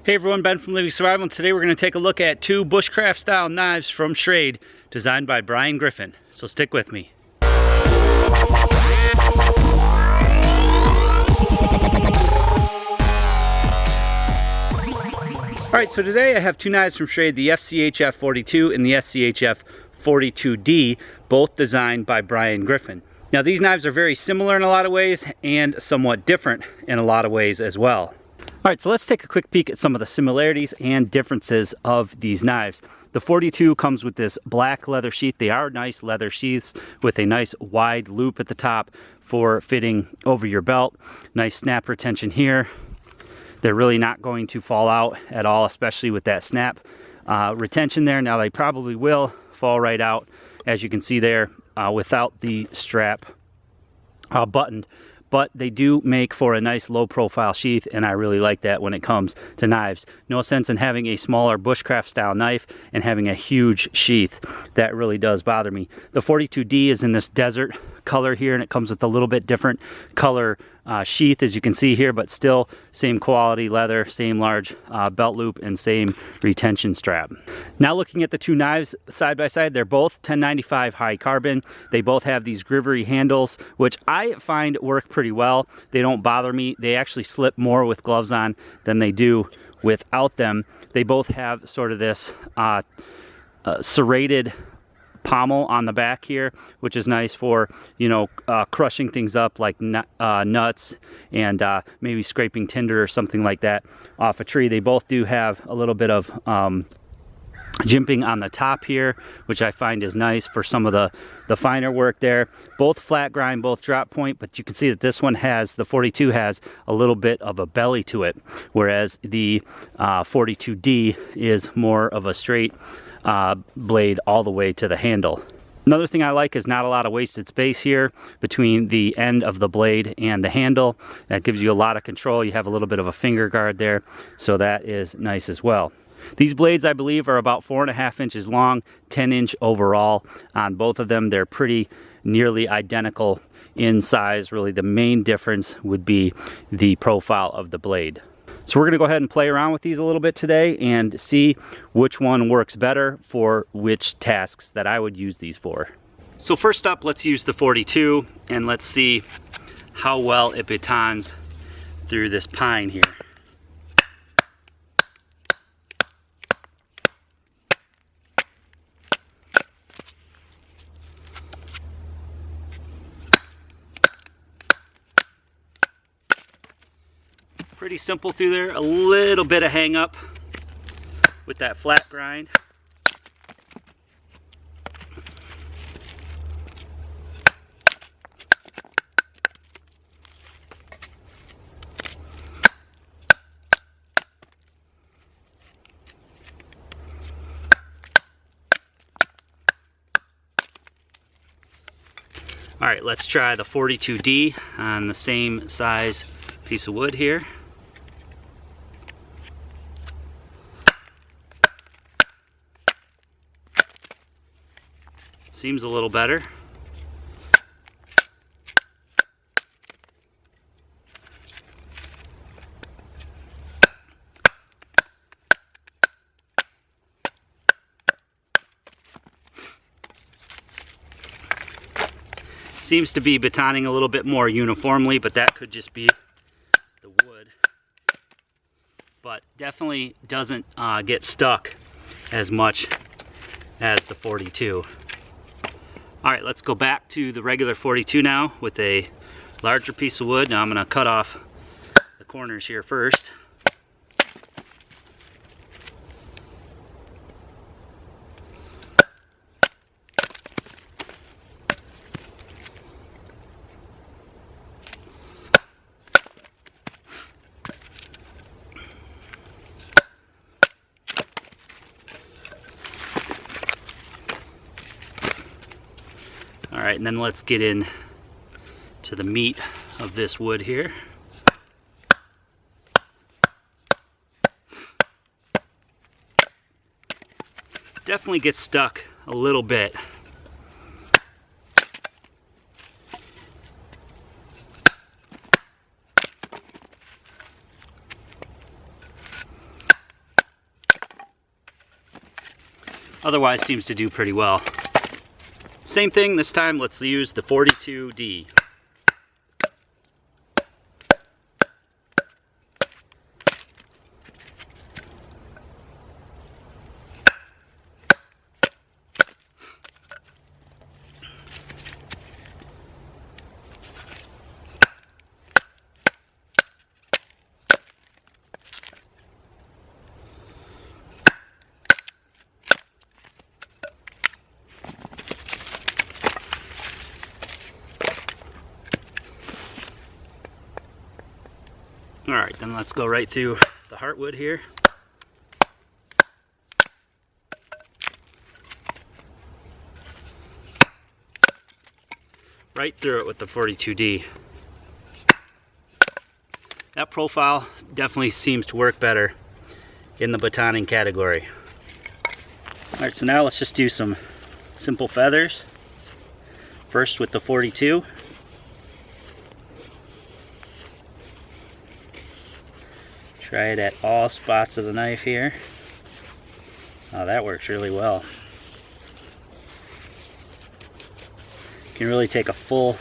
Hey everyone, Ben from Living Survival, and today we're going to take a look at two bushcraft style knives from Schrade designed by Brian Griffin. So stick with me. Alright, so today I have two knives from Schrade, the SCHF42 and the SCHF42D, both designed by Brian Griffin. Now these knives are very similar in a lot of ways and somewhat different in a lot of ways as well. Alright, so let's take a quick peek at some of the similarities and differences of these knives. The 42 comes with this black leather sheath. They are nice leather sheaths with a nice wide loop at the top for fitting over your belt. Nice snap retention here. They're really not going to fall out at all, especially with that snap retention there. Now they probably will fall right out, as you can see there, without the strap buttoned. But they do make for a nice low profile sheath, and I really like that when it comes to knives. No sense in having a smaller bushcraft style knife and having a huge sheath. That really does bother me. The 42D is in this desert color here, and it comes with a little bit different color sheath, as you can see here, but still same quality leather, same large belt loop, and same retention strap. Now looking at the two knives side by side, they're both 1095 high carbon. They both have these grivery handles, which I find work pretty well. They don't bother me. They actually slip more with gloves on than they do without them. They both have sort of this serrated pommel on the back here, which is nice for, crushing things up like nuts and maybe scraping tinder or something like that off a tree. They both do have a little bit of jimping on the top here, which I find is nice for some of the finer work there. Both flat grind, both drop point, but you can see that this one has, the 42 has a little bit of a belly to it, whereas the 42D is more of a straight blade all the way to the handle. Another thing I like is not a lot of wasted space here between the end of the blade and the handle. That gives you a lot of control. You have a little bit of a finger guard there, so that is nice as well. These blades, I believe, are about 4.5 inches long, 10-inch overall on both of them. They're pretty nearly identical in size. Really, the main difference would be the profile of the blade. So we're going to go ahead and play around with these a little bit today and see which one works better for which tasks that I would use these for. So first up, let's use the 42 and let's see how well it batons through this pine here. Pretty simple through there, a little bit of hang up with that flat grind. All right, let's try the 42D on the same size piece of wood here. Seems a little better. Seems to be batoning a little bit more uniformly, but that could just be the wood. But definitely doesn't get stuck as much as the 42. All right, let's go back to the regular 42 now with a larger piece of wood. Now I'm going to cut off the corners here first. All right, and then let's get in to the meat of this wood here. Definitely gets stuck a little bit. otherwise seems to do pretty well. Same thing this time, let's use the 42D. Alright, then let's go right through the heartwood here. Right through it with the 42D. That profile definitely seems to work better in the batoning category. Alright, so now let's just do some simple feathers. First with the 42. Try it at all spots of the knife here. Oh, that works really well. You can really take a full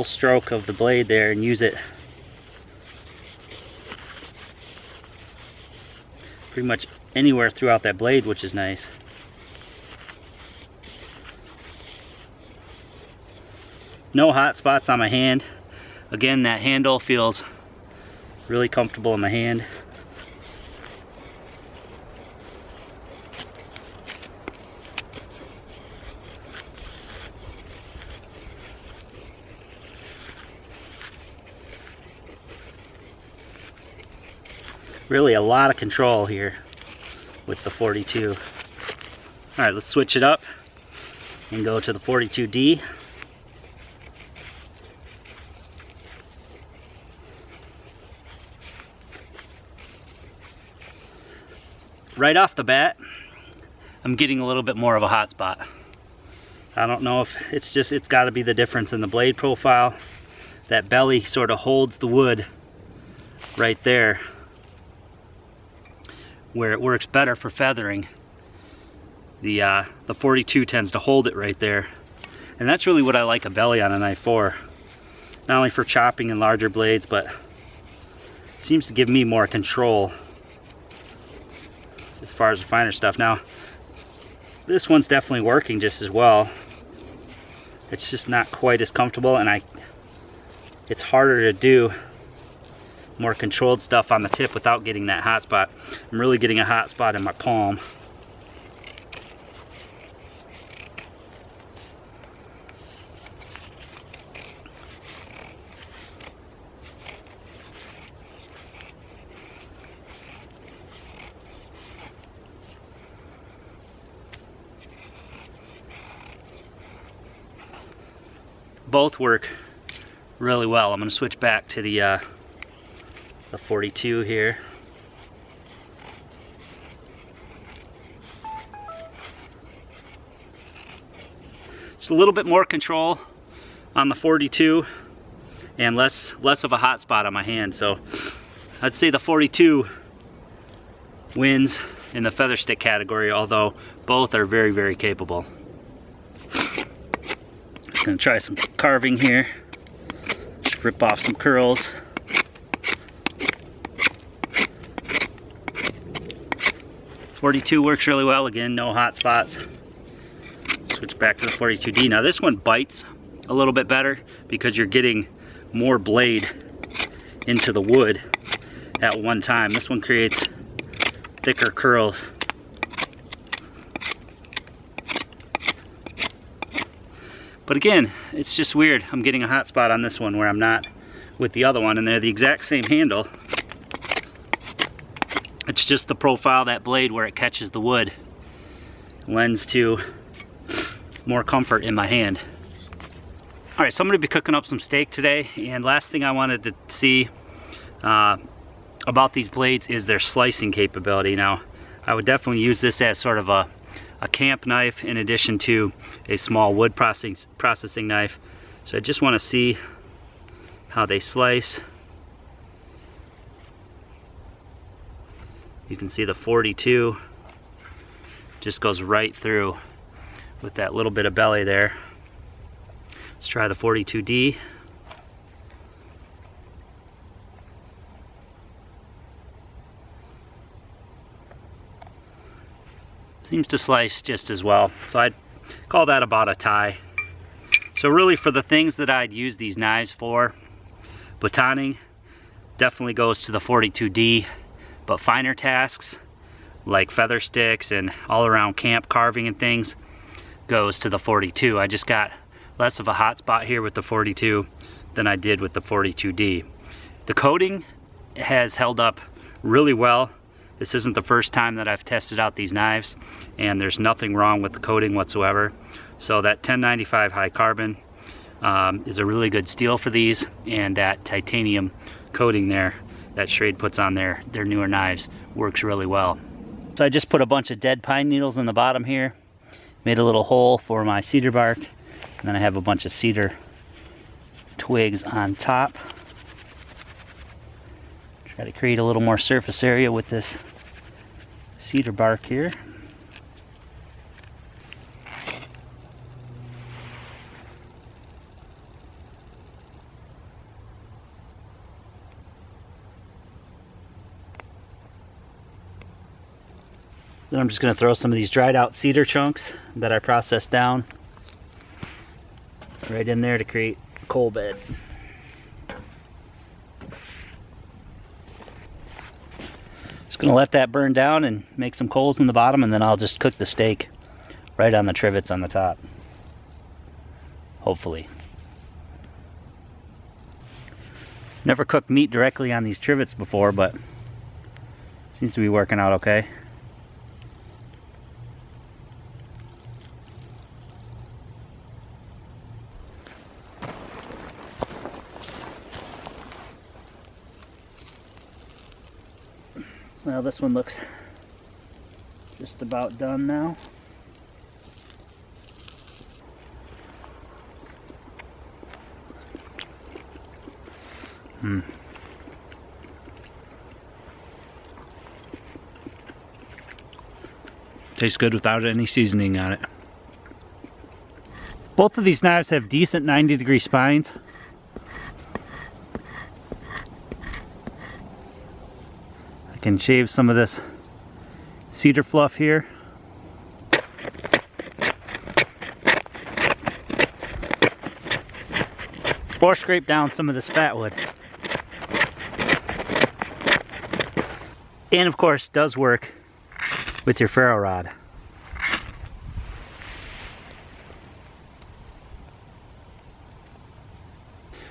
stroke of the blade there and use it pretty much anywhere throughout that blade, which is nice. No hot spots on my hand. Again, that handle feels really comfortable in my hand. Really a lot of control here with the 42. Alright, let's switch it up and go to the 42D. Right off the bat, I'm getting a little bit more of a hot spot. I don't know if it's got to be the difference in the blade profile. That belly sort of holds the wood right there where it works better for feathering. The 42 tends to hold it right there. And that's really what I like a belly on a knife for. Not only for chopping and larger blades, but seems to give me more control as far as the finer stuff. Now, this one's definitely working just as well. It's just not quite as comfortable, and it's harder to do more controlled stuff on the tip without getting that hot spot. I'm really getting a hot spot in my palm. Both work really well. I'm going to switch back to the 42 here. Just a little bit more control on the 42 and less of a hot spot on my hand. So I'd say the 42 wins in the feather stick category, although both are very, very capable. Gonna try some carving here. Just rip off some curls. .42 works really well. Again, no hot spots. Switch back to the 42D. Now this one bites a little bit better because you're getting more blade into the wood at one time. This one creates thicker curls. But again, it's just weird. I'm getting a hot spot on this one where I'm not with the other one, and they're the exact same handle. It's just the profile of that blade where it catches the wood lends to more comfort in my hand. Alright, so I'm going to be cooking up some steak today, and last thing I wanted to see about these blades is their slicing capability. Now, I would definitely use this as sort of a camp knife in addition to a small wood processing knife. So I just want to see how they slice. You can see the 42 Just goes right through with that little bit of belly there. Let's try the 42D. Seems to slice just as well, so I'd call that about a tie. So really, for the things that I'd use these knives for, batoning definitely goes to the 42D, but finer tasks like feather sticks and all around camp carving and things goes to the 42. I just got less of a hot spot here with the 42 than I did with the 42D. The coating has held up really well. This isn't the first time that I've tested out these knives, and there's nothing wrong with the coating whatsoever. So that 1095 high carbon is a really good steel for these, and that titanium coating there that Schrade puts on their newer knives works really well. So I just put a bunch of dead pine needles in the bottom here, made a little hole for my cedar bark, and then I have a bunch of cedar twigs on top. Try to create a little more surface area with this cedar bark here. Then I'm just going to throw some of these dried out cedar chunks that I processed down right in there to create a coal bed. Just going to let that burn down and make some coals in the bottom, and then I'll just cook the steak right on the trivets on the top. Hopefully. Never cooked meat directly on these trivets before, but seems to be working out okay. Well, this one looks just about done now. Tastes good without any seasoning on it. Both of these knives have decent 90-degree spines. I can shave some of this cedar fluff here. Or scrape down some of this fat wood. And of course, does work with your ferro rod.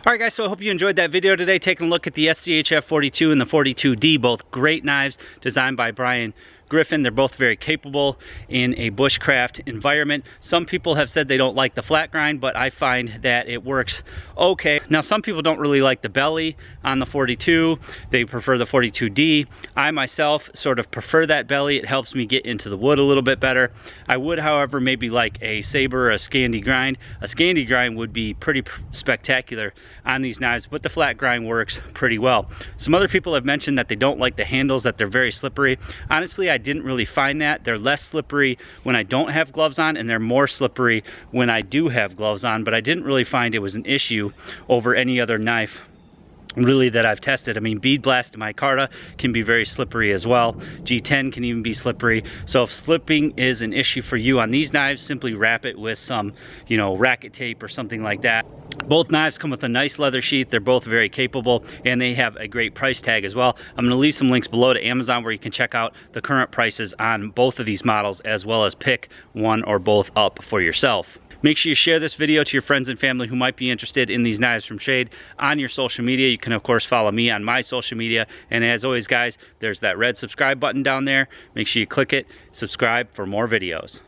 Alright guys, so I hope you enjoyed that video today, taking a look at the SCHF42 and the 42D, both great knives designed by Brian Griffin. They're both very capable in a bushcraft environment. Some people have said they don't like the flat grind, but I find that it works okay. Now, some people don't really like the belly on the 42. They prefer the 42D. I myself sort of prefer that belly. It helps me get into the wood a little bit better. I would, however, maybe like a saber or a Scandi grind. A Scandi grind would be pretty spectacular on these knives, but the flat grind works pretty well. Some other people have mentioned that they don't like the handles, that they're very slippery. Honestly, I didn't really find that. They're less slippery when I don't have gloves on, and they're more slippery when I do have gloves on, but I didn't really find it was an issue over any other knife really that I've tested. I mean, Bead Blast micarta can be very slippery as well. G10 can even be slippery. So if slipping is an issue for you on these knives, simply wrap it with some, you know, racket tape or something like that. Both knives come with a nice leather sheath. They're both very capable, and they have a great price tag as well. I'm going to leave some links below to Amazon where you can check out the current prices on both of these models, as well as pick one or both up for yourself. Make sure you share this video to your friends and family who might be interested in these knives from Schrade on your social media. You can, of course, follow me on my social media. And as always, guys, there's that red subscribe button down there. Make sure you click it, subscribe for more videos.